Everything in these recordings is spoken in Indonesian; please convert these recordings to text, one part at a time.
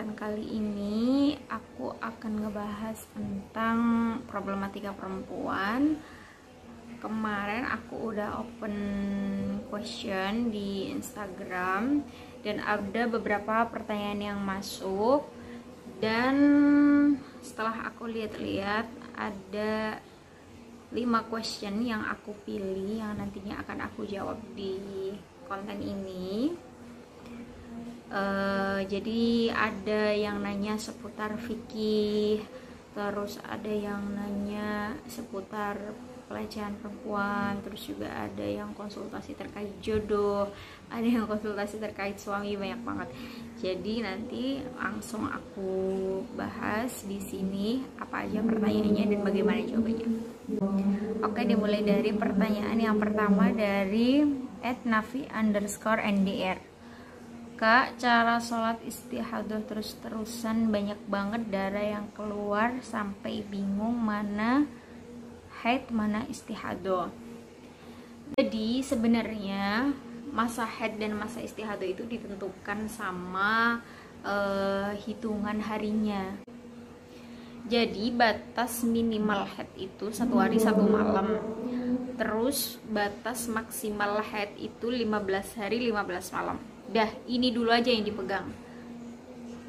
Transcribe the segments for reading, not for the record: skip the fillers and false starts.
kesempatan kali ini aku akan ngebahas tentang problematika perempuan. Kemarin aku udah open question di Instagram dan ada beberapa pertanyaan yang masuk, dan setelah aku lihat-lihat ada 5 question yang aku pilih yang nantinya akan aku jawab di konten ini. Jadi ada yang nanya seputar fikih, terus ada yang nanya seputar pelecehan perempuan, terus juga ada yang konsultasi terkait jodoh, ada yang konsultasi terkait suami, banyak banget. Jadi nanti langsung aku bahas di sini apa aja pertanyaannya dan bagaimana jawabannya. Oke, dimulai dari pertanyaan yang pertama dari @nafi_ndr. Kak, cara sholat istihadah terus-terusan banyak banget darah yang keluar sampai bingung mana haid mana istihadah. Jadi sebenarnya masa haid dan masa istihadah itu ditentukan sama hitungan harinya. Jadi batas minimal haid itu 1 hari 1 malam. Terus batas maksimal haid itu 15 hari 15 malam. Dah, ini dulu aja yang dipegang.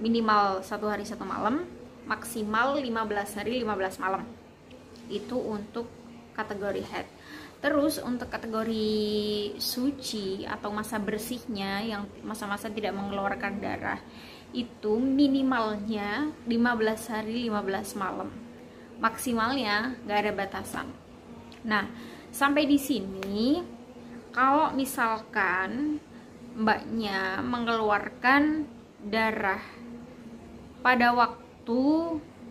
Minimal 1 hari 1 malam, maksimal 15 hari 15 malam. Itu untuk kategori haid. Terus untuk kategori suci atau masa bersihnya yang masa-masa tidak mengeluarkan darah, itu minimalnya 15 hari 15 malam. Maksimalnya nggak ada batasan. Nah, sampai di sini kalau misalkan mbaknya mengeluarkan darah pada waktu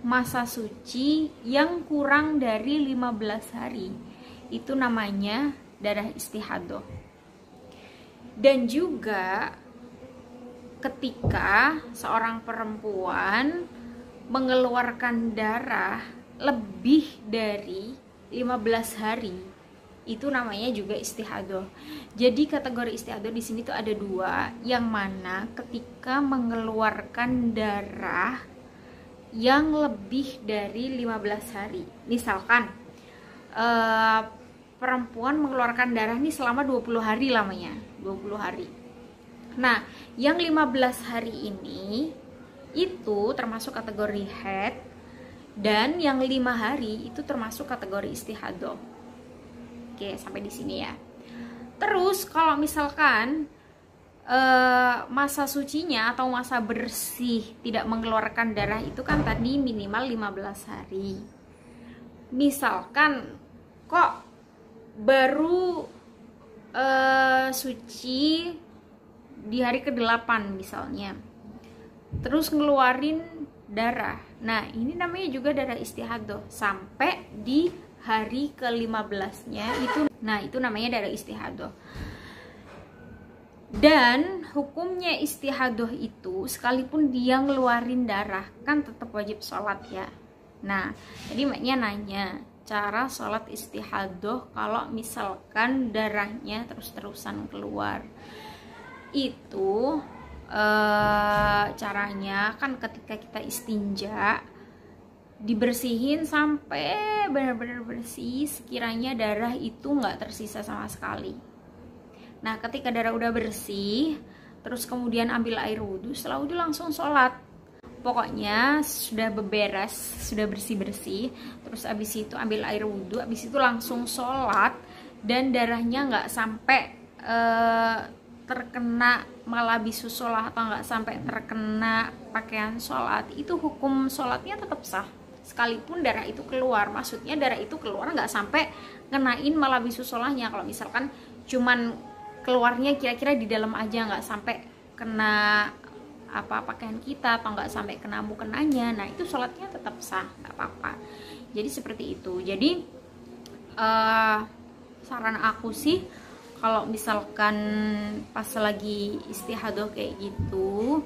masa suci yang kurang dari 15 hari, itu namanya darah istihadah. Dan juga ketika seorang perempuan mengeluarkan darah lebih dari 15 hari, itu namanya juga istihadah. Jadi kategori istihadah di sini tuh ada 2, yang mana ketika mengeluarkan darah yang lebih dari 15 hari. Misalkan perempuan mengeluarkan darah nih selama 20 hari lamanya, 20 hari. Nah, yang 15 hari ini itu termasuk kategori haid, dan yang 5 hari itu termasuk kategori istihadah. Oke, sampai di sini ya. Terus kalau misalkan masa sucinya atau masa bersih tidak mengeluarkan darah itu kan tadi minimal 15 hari. Misalkan kok baru suci di hari ke-8 misalnya, terus ngeluarin darah. Nah, ini namanya juga darah istihadah sampai di hari ke-15-nya itu. Nah, itu namanya darah istihadah. Dan hukumnya istihadah itu sekalipun dia ngeluarin darah kan tetap wajib sholat ya. Nah, jadi maknya nanya cara sholat istihadah kalau misalkan darahnya terus-terusan keluar. Itu caranya kan ketika kita istinja, dibersihin sampai benar-benar bersih, sekiranya darah itu nggak tersisa sama sekali. Nah, ketika darah udah bersih, terus kemudian ambil air wudhu, setelah wudhu langsung sholat. Pokoknya sudah beberes, sudah bersih-bersih, terus abis itu ambil air wudhu, abis itu langsung sholat, dan darahnya nggak sampai terkena malabisus sholat atau nggak sampai terkena pakaian sholat, itu hukum sholatnya tetap sah. Sekalipun darah itu keluar, maksudnya darah itu keluar nggak sampai ngenain malabisus sholatnya. Kalau misalkan cuman keluarnya kira-kira di dalam aja, nggak sampai kena pakaian kita atau nggak sampai kena mukenanya, nah itu sholatnya tetap sah, nggak apa-apa. Jadi seperti itu. Jadi saran aku sih, kalau misalkan pas lagi istihadah kayak gitu,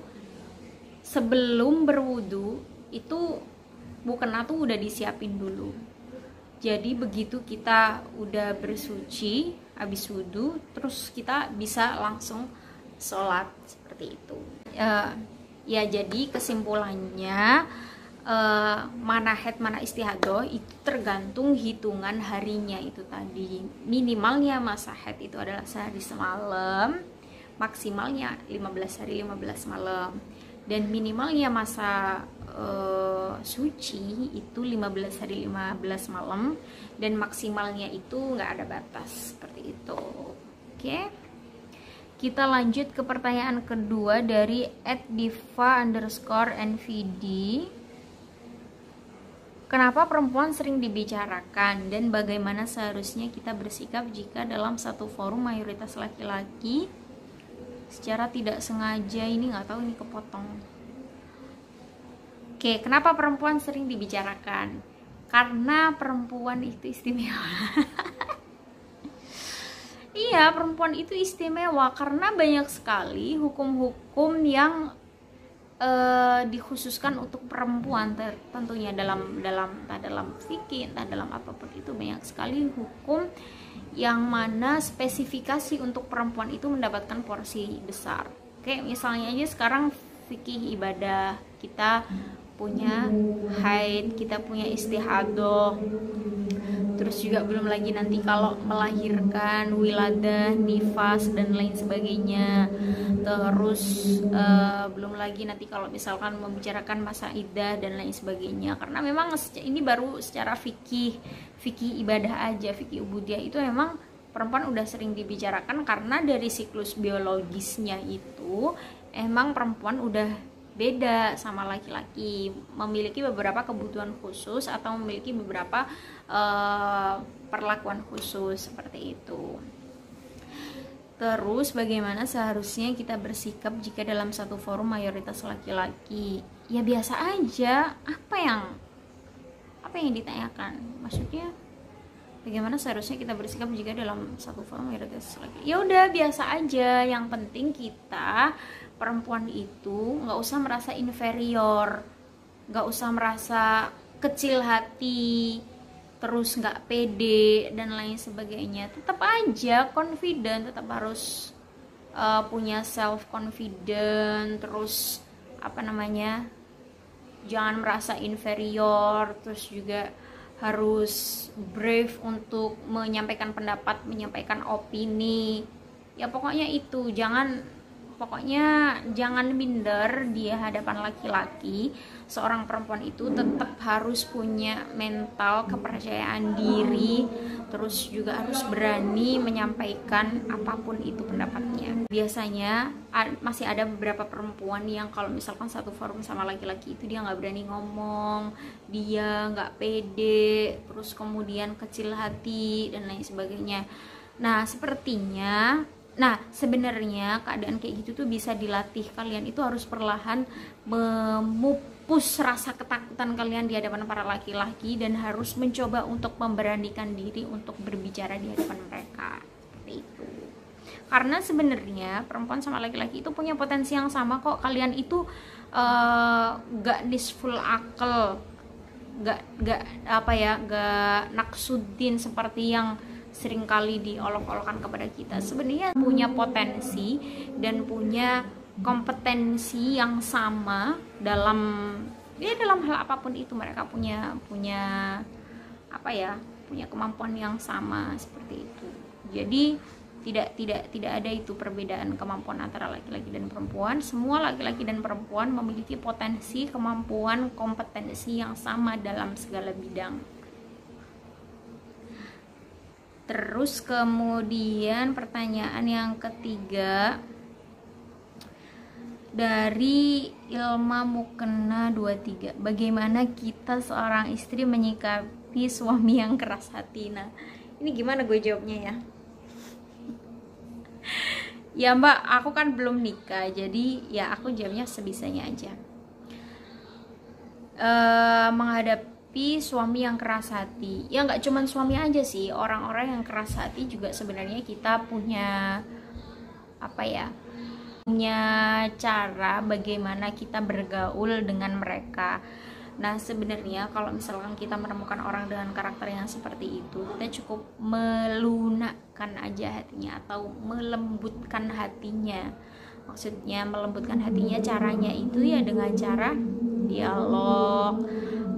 sebelum berwudu itu mukena tuh udah disiapin dulu. Jadi begitu kita udah bersuci, habis wudu, terus kita bisa langsung sholat seperti itu. Ya, jadi kesimpulannya mana haid mana istihadah itu tergantung hitungan harinya itu tadi. Minimalnya masa haid itu adalah sehari semalam, maksimalnya 15 hari 15 malam, dan minimalnya masa suci itu 15 hari 15 malam, dan maksimalnya itu nggak ada batas seperti itu. Oke, kita lanjut ke pertanyaan kedua dari @diva_nvd. Kenapa perempuan sering dibicarakan dan bagaimana seharusnya kita bersikap jika dalam satu forum mayoritas laki-laki secara tidak sengaja, ini nggak tahu ini kepotong. Oke, kenapa perempuan sering dibicarakan? Karena perempuan itu istimewa. Iya, perempuan itu istimewa karena banyak sekali hukum-hukum yang dikhususkan untuk perempuan, tentunya dalam fikih, entah dalam apapun itu, banyak sekali hukum yang mana spesifikasi untuk perempuan itu mendapatkan porsi besar. Kayak misalnya aja sekarang fikih ibadah, kita punya haid, kita punya istihadah, terus juga belum lagi nanti kalau melahirkan, wiladah, nifas dan lain sebagainya. Terus belum lagi nanti kalau misalkan membicarakan masa iddah dan lain sebagainya. Karena memang ini baru secara fikih ibadah aja, fikih ubudiyah itu memang perempuan udah sering dibicarakan karena dari siklus biologisnya itu emang perempuan udah beda sama laki-laki, memiliki beberapa kebutuhan khusus atau memiliki beberapa perlakuan khusus seperti itu. Terus bagaimana seharusnya kita bersikap jika dalam satu forum mayoritas laki-laki? Ya biasa aja. Apa yang ditanyakan? Maksudnya bagaimana seharusnya kita bersikap jika dalam satu forum mayoritas laki-laki? Ya udah biasa aja. Yang penting kita perempuan itu nggak usah merasa inferior, nggak usah merasa kecil hati, terus nggak pede dan lain sebagainya. Tetap aja confident, tetap harus punya self confident, terus jangan merasa inferior, terus juga harus brave untuk menyampaikan pendapat, menyampaikan opini. Ya pokoknya itu, pokoknya jangan minder di hadapan laki-laki. Seorang perempuan itu tetap harus punya mental kepercayaan diri, terus juga harus berani menyampaikan apapun itu pendapatnya. Biasanya masih ada beberapa perempuan yang kalau misalkan satu forum sama laki-laki itu dia nggak berani ngomong, dia nggak pede, terus kemudian kecil hati dan lain sebagainya. Nah, sebenarnya keadaan kayak gitu tuh bisa dilatih. Kalian itu harus perlahan memupus rasa ketakutan kalian di hadapan para laki-laki dan harus mencoba untuk memberanikan diri untuk berbicara di hadapan mereka. Seperti itu. Karena sebenarnya perempuan sama laki-laki itu punya potensi yang sama kok. Kalian itu gak nisful akal, gak naksudin seperti yang seringkali diolok-olokan kepada kita. Sebenarnya punya potensi dan punya kompetensi yang sama dalam hal apapun itu. Mereka punya kemampuan yang sama seperti itu. Jadi tidak ada itu perbedaan kemampuan antara laki-laki dan perempuan. Semua laki-laki dan perempuan memiliki potensi, kemampuan, kompetensi yang sama dalam segala bidang. Terus kemudian pertanyaan yang ketiga dari Ilma Mukena 23. Bagaimana kita seorang istri menyikapi suami yang keras hati? Nah, ini gimana gue jawabnya ya? Ya mbak, aku kan belum nikah, jadi ya aku jawabnya sebisanya aja. Menghadapi suami yang keras hati, ya nggak cuman suami aja sih, orang-orang yang keras hati juga sebenarnya kita punya punya cara bagaimana kita bergaul dengan mereka. Nah sebenarnya kalau misalkan kita menemukan orang dengan karakter yang seperti itu, kita cukup melunakkan aja hatinya atau melembutkan hatinya, Maksudnya melembutkan hatinya caranya itu ya dengan cara dialog,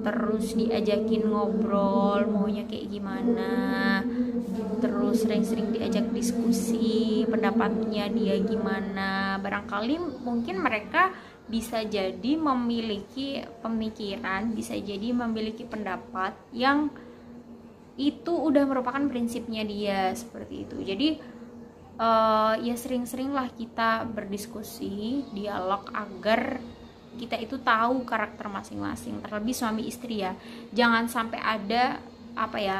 terus diajakin ngobrol maunya kayak gimana, terus sering-sering diajak diskusi pendapatnya dia gimana. Barangkali mungkin mereka bisa jadi memiliki pemikiran, bisa jadi memiliki pendapat yang itu udah merupakan prinsipnya dia seperti itu. Jadi ya sering-seringlah kita berdiskusi, dialog agar kita itu tahu karakter masing-masing, terlebih suami istri ya. Jangan sampai ada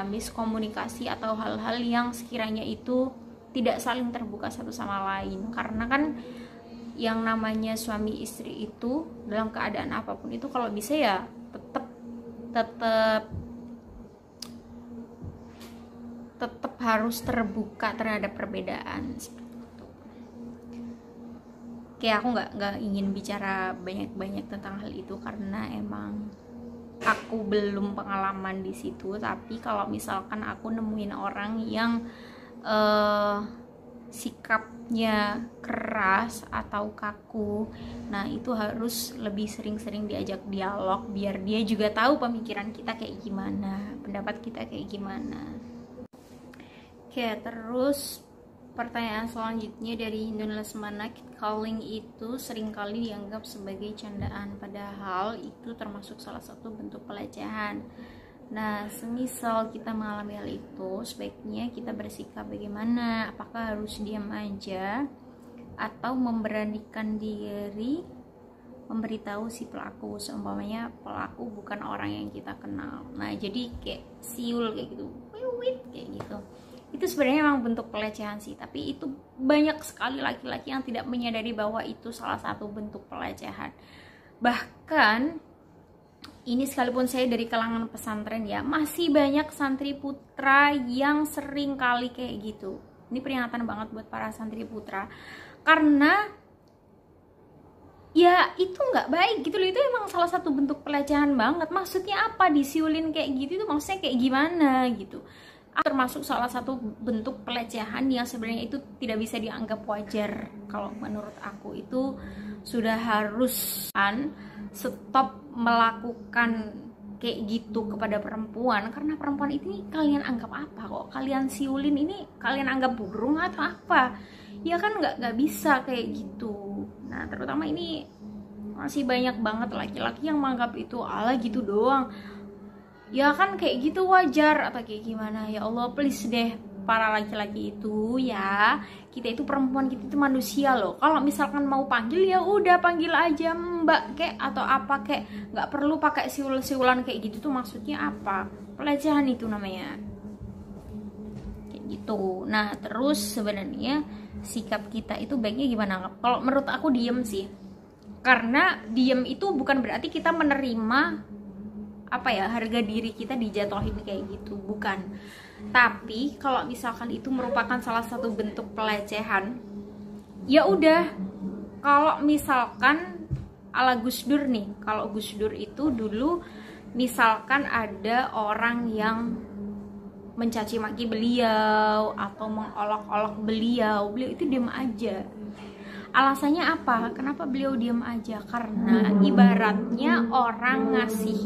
miskomunikasi atau hal-hal yang sekiranya itu tidak saling terbuka satu sama lain. Karena kan yang namanya suami istri itu dalam keadaan apapun itu kalau bisa ya tetap harus terbuka terhadap perbedaan seperti itu. Oke, aku nggak ingin bicara banyak-banyak tentang hal itu karena emang aku belum pengalaman di situ. Tapi kalau misalkan aku nemuin orang yang sikapnya keras atau kaku, nah itu harus lebih sering-sering diajak dialog biar dia juga tahu pemikiran kita kayak gimana, pendapat kita kayak gimana. Oke, terus pertanyaan selanjutnya dari Hindun Lesmana, catcalling itu seringkali dianggap sebagai candaan, padahal itu termasuk salah satu bentuk pelecehan. Nah, semisal kita mengalami hal itu, sebaiknya kita bersikap bagaimana? Apakah harus diam aja atau memberanikan diri memberitahu si pelaku, seumpamanya pelaku bukan orang yang kita kenal. Nah, jadi kayak siul kayak gitu, kayak gitu. Itu sebenarnya memang bentuk pelecehan sih, tapi itu banyak sekali laki-laki yang tidak menyadari bahwa itu salah satu bentuk pelecehan. Bahkan ini sekalipun saya dari kalangan pesantren ya, masih banyak santri putra yang sering kali kayak gitu. Ini peringatan banget buat para santri putra, karena ya itu nggak baik gitu loh. Itu emang salah satu bentuk pelecehan banget. Maksudnya apa disiulin kayak gitu, itu maksudnya kayak gimana gitu. Termasuk salah satu bentuk pelecehan yang sebenarnya itu tidak bisa dianggap wajar. Kalau menurut aku itu sudah harus stop melakukan kayak gitu kepada perempuan, karena perempuan ini kalian anggap apa kok? Kalian siulin ini kalian anggap burung atau apa? Ya kan nggak bisa kayak gitu. Nah, terutama ini masih banyak banget laki-laki yang menganggap itu ala gitu doang. Ya kan kayak gitu wajar atau kayak gimana. Ya Allah, please deh para laki-laki itu ya, kita itu perempuan, kita itu manusia loh. Kalau misalkan mau panggil ya udah panggil aja mbak kek atau apa kek, nggak perlu pakai siul-siulan kayak gitu. Tuh maksudnya apa? Pelecehan itu namanya kayak gitu. Nah, terus sebenarnya sikap kita itu baiknya gimana? Kalau menurut aku diem sih, karena diem itu bukan berarti kita menerima harga diri kita dijatuhin kayak gitu, bukan. Tapi kalau misalkan itu merupakan salah satu bentuk pelecehan, ya udah. Kalau misalkan ala Gus Dur nih, kalau Gus Dur itu dulu misalkan ada orang yang mencaci maki beliau atau mengolok-olok beliau itu diam aja. Alasannya apa? Kenapa beliau diam aja? Karena ibaratnya orang ngasih,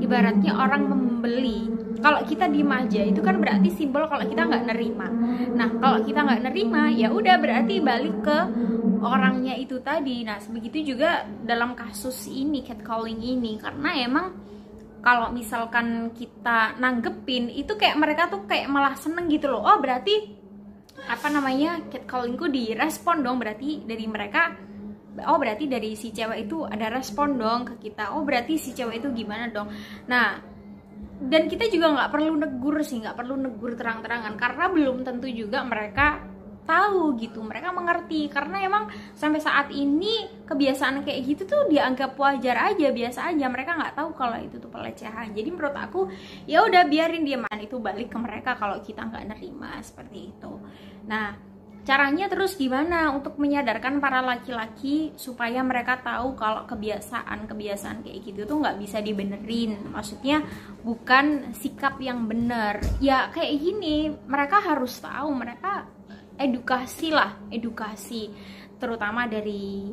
ibaratnya orang membeli. Kalau kita diam aja itu kan berarti simbol kalau kita nggak nerima. Nah, kalau kita nggak nerima ya udah berarti balik ke orangnya itu tadi. Nah, begitu juga dalam kasus ini, catcalling ini, karena emang kalau misalkan kita nanggepin itu kayak mereka tuh kayak malah seneng gitu loh. Oh, berarti catcallingku direspon dong, berarti dari mereka, oh berarti dari si cewek itu ada respon dong ke kita, oh berarti si cewek itu gimana dong. Nah, dan kita juga nggak perlu negur sih, nggak perlu negur terang-terangan, karena belum tentu juga mereka tahu gitu, mereka mengerti, karena emang sampai saat ini kebiasaan kayak gitu tuh dianggap wajar aja, biasa aja, mereka nggak tahu kalau itu tuh pelecehan. Jadi menurut aku ya udah biarin dia itu balik ke mereka kalau kita nggak nerima seperti itu. Nah, caranya terus gimana untuk menyadarkan para laki-laki supaya mereka tahu kalau kebiasaan kayak gitu tuh nggak bisa dibenerin. Maksudnya bukan sikap yang bener. Ya kayak gini, mereka harus tahu, mereka edukasi. terutama dari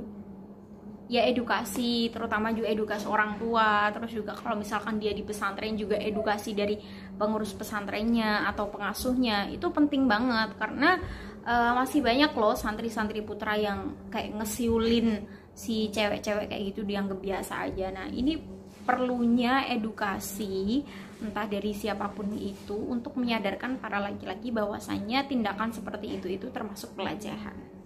ya edukasi, terutama juga edukasi orang tua, terus juga kalau misalkan dia di pesantren juga edukasi dari pengurus pesantrennya atau pengasuhnya, itu penting banget karena masih banyak loh santri-santri putra yang kayak ngesiulin si cewek-cewek kayak gitu, dianggap biasa aja. Nah ini perlunya edukasi entah dari siapapun itu untuk menyadarkan para laki-laki bahwasannya tindakan seperti itu termasuk pelecehan.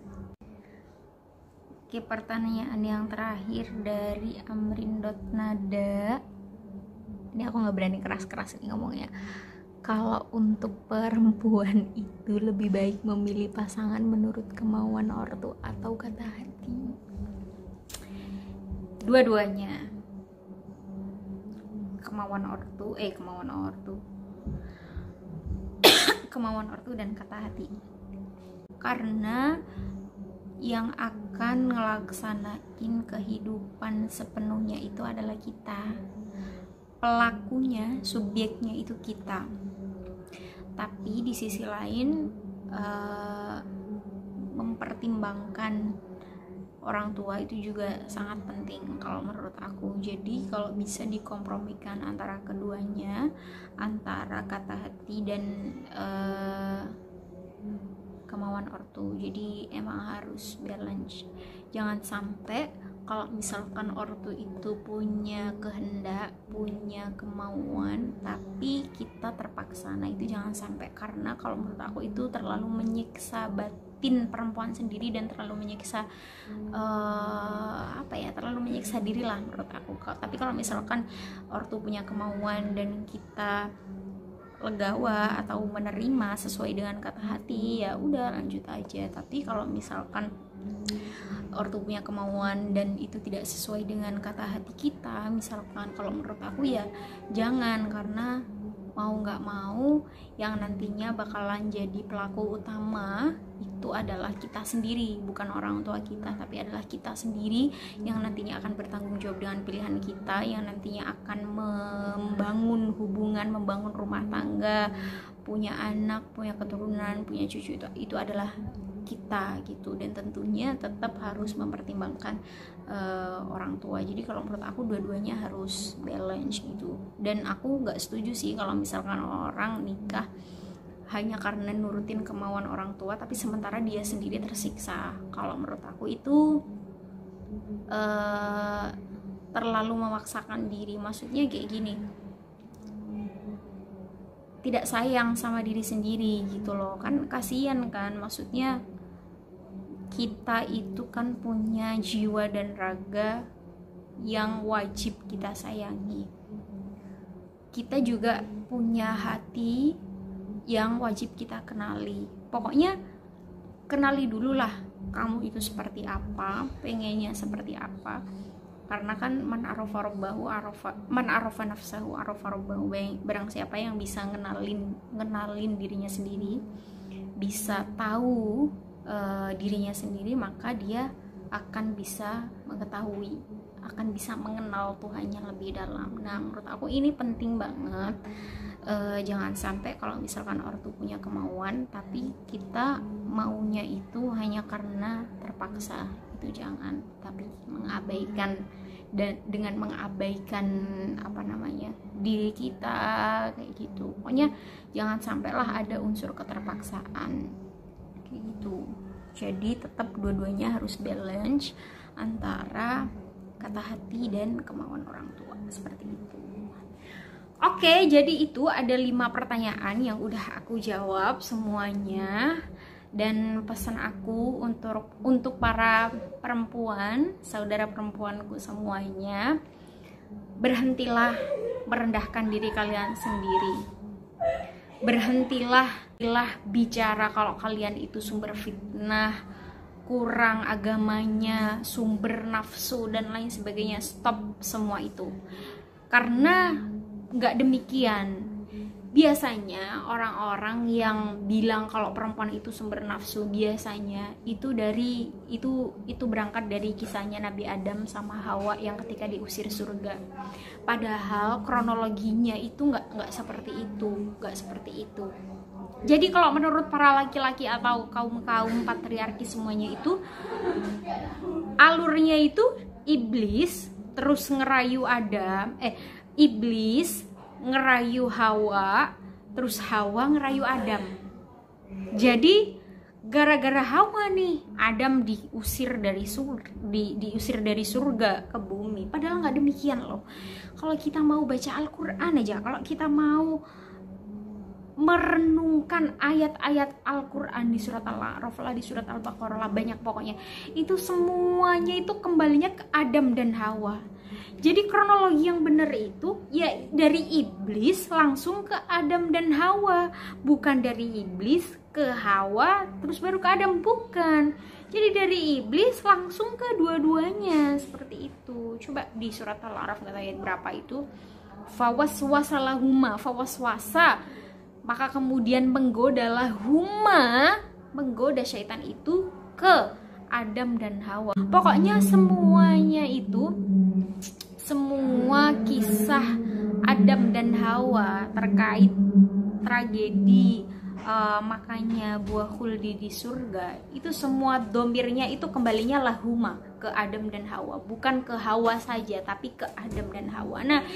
Oke, pertanyaan yang terakhir dari Amrin.nada. Ini aku nggak berani keras-keras nih ngomongnya. Kalau untuk perempuan itu lebih baik memilih pasangan menurut kemauan ortu atau kata hati? Dua-duanya. Kemauan ortu dan kata hati. Karena yang akan ngelaksanain kehidupan sepenuhnya itu adalah kita, pelakunya, subjeknya itu kita. Tapi di sisi lain mempertimbangkan orang tua itu juga sangat penting kalau menurut aku. Jadi kalau bisa dikompromikan antara keduanya, antara kata hati dan kemauan ortu, jadi emang harus balance. Jangan sampai kalau misalkan ortu itu punya kehendak, punya kemauan, tapi kita terpaksa. Nah itu jangan sampai, karena kalau menurut aku itu terlalu menyiksa batin perempuan sendiri dan terlalu menyiksa terlalu menyiksa diri lah menurut aku. Tapi kalau misalkan ortu punya kemauan dan kita legawa atau menerima sesuai dengan kata hati, ya udah lanjut aja. Tapi kalau misalkan ortu punya kemauan dan itu tidak sesuai dengan kata hati kita, misalkan, kalau menurut aku ya jangan, karena mau nggak mau yang nantinya bakalan jadi pelaku utama itu adalah kita sendiri, bukan orang tua kita, tapi adalah kita sendiri yang nantinya akan bertanggung jawab dengan pilihan kita, yang nantinya akan membangun hubungan, membangun rumah tangga, punya anak, punya keturunan, punya cucu, itu adalah kita gitu. Dan tentunya tetap harus mempertimbangkan orang tua. Jadi kalau menurut aku dua-duanya harus balance gitu. Dan aku nggak setuju sih kalau misalkan orang nikah hanya karena nurutin kemauan orang tua tapi sementara dia sendiri tersiksa. Kalau menurut aku itu terlalu memaksakan diri. Maksudnya kayak gini, tidak sayang sama diri sendiri gitu loh, kan kasihan kan. Maksudnya kita itu kan punya jiwa dan raga yang wajib kita sayangi. Kita juga punya hati yang wajib kita kenali. Pokoknya kenali dulu lah kamu itu seperti apa, pengennya seperti apa. Karena kan man arafa nafsahu arafa rabbahu. Barang siapa yang bisa ngenalin dirinya sendiri, bisa tahu dirinya sendiri, maka dia akan bisa mengetahui, akan bisa mengenal Tuhannya lebih dalam. Nah menurut aku ini penting banget. Jangan sampai kalau misalkan ortu punya kemauan tapi kita maunya itu hanya karena terpaksa, itu jangan. Tapi mengabaikan, dan dengan mengabaikan diri kita kayak gitu. Pokoknya jangan sampailah ada unsur keterpaksaan kayak gitu. Jadi tetap dua-duanya harus balance antara kata hati dan kemauan orang tua, seperti itu. Oke, jadi itu ada 5 pertanyaan yang udah aku jawab semuanya. Dan pesan aku untuk para perempuan, saudara perempuanku semuanya, berhentilah merendahkan diri kalian sendiri. Berhentilah bicara kalau kalian itu sumber fitnah, kurang agamanya, sumber nafsu dan lain sebagainya. Stop semua itu, karena nggak demikian. Biasanya orang-orang yang bilang kalau perempuan itu sumber nafsu, biasanya itu berangkat dari kisahnya Nabi Adam sama Hawa yang ketika diusir surga. Padahal kronologinya itu nggak seperti itu, Jadi kalau menurut para laki-laki atau kaum-kaum patriarki semuanya itu, alurnya itu iblis terus ngerayu Adam, iblis ngerayu Hawa, terus Hawa ngerayu Adam. Jadi gara-gara Hawa nih, Adam diusir dari surga ke bumi. Padahal nggak demikian loh. Kalau kita mau baca Al-Quran aja, kalau kita mau merenungkan ayat-ayat Al-Quran di surat Al-A'raf lah, di surat Al-Baqarah lah, banyak pokoknya, itu semuanya itu kembalinya ke Adam dan Hawa. Jadi kronologi yang benar itu ya dari iblis langsung ke Adam dan Hawa, bukan dari iblis ke Hawa terus baru ke Adam, bukan. Jadi dari iblis langsung ke dua-duanya, seperti itu. Coba di surat Al-A'raf nggak tahu ayat berapa itu, fawaswasa lahuma, fawaswasa, maka kemudian menggodalah menggoda syaitan itu ke Adam dan Hawa. Pokoknya semuanya itu, semua kisah Adam dan Hawa terkait tragedi makanya buah khuldi di surga, itu semua domirnya itu kembalinya lahuma ke Adam dan Hawa, bukan ke Hawa saja tapi ke Adam dan Hawa. Nah,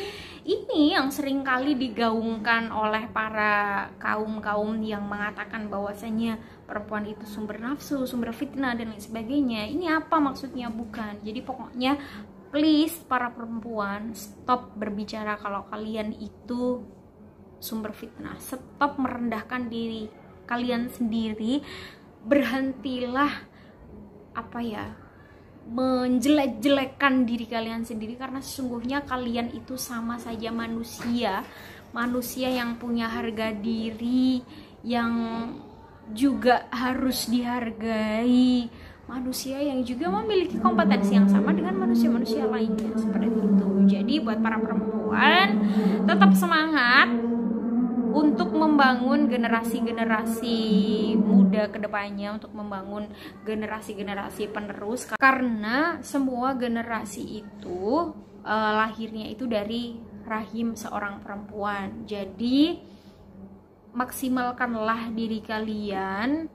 ini yang sering kali digaungkan oleh para kaum-kaum yang mengatakan bahwasanya perempuan itu sumber nafsu, sumber fitnah dan lain sebagainya. Ini apa maksudnya? Bukan. Jadi pokoknya please para perempuan, stop berbicara kalau kalian itu sumber fitnah. Stop merendahkan diri kalian sendiri. Berhentilah menjelek-jelekan diri kalian sendiri, karena sesungguhnya kalian itu sama saja manusia yang punya harga diri, yang juga harus dihargai, manusia yang juga memiliki kompetensi yang sama dengan manusia-manusia lainnya, seperti itu. Jadi buat para perempuan, tetap semangat untuk membangun generasi-generasi muda kedepannya, untuk membangun generasi-generasi penerus, karena semua generasi itu lahirnya itu dari rahim seorang perempuan. Jadi maksimalkanlah diri kalian,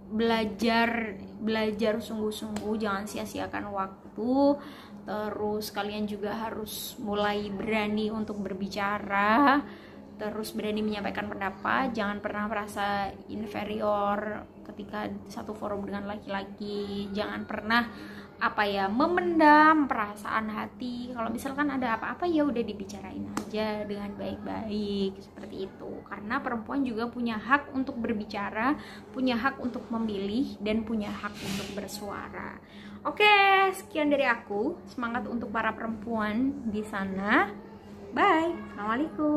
belajar sungguh-sungguh, jangan sia-siakan waktu. Terus kalian juga harus mulai berani untuk berbicara, terus berani menyampaikan pendapat. Jangan pernah merasa inferior ketika satu forum dengan laki-laki. Jangan pernah memendam perasaan hati. Kalau misalkan ada apa-apa ya udah dibicarain aja dengan baik-baik, seperti itu. Karena perempuan juga punya hak untuk berbicara, punya hak untuk memilih, dan punya hak untuk bersuara. Oke, sekian dari aku. Semangat untuk para perempuan di sana. Bye. Assalamualaikum.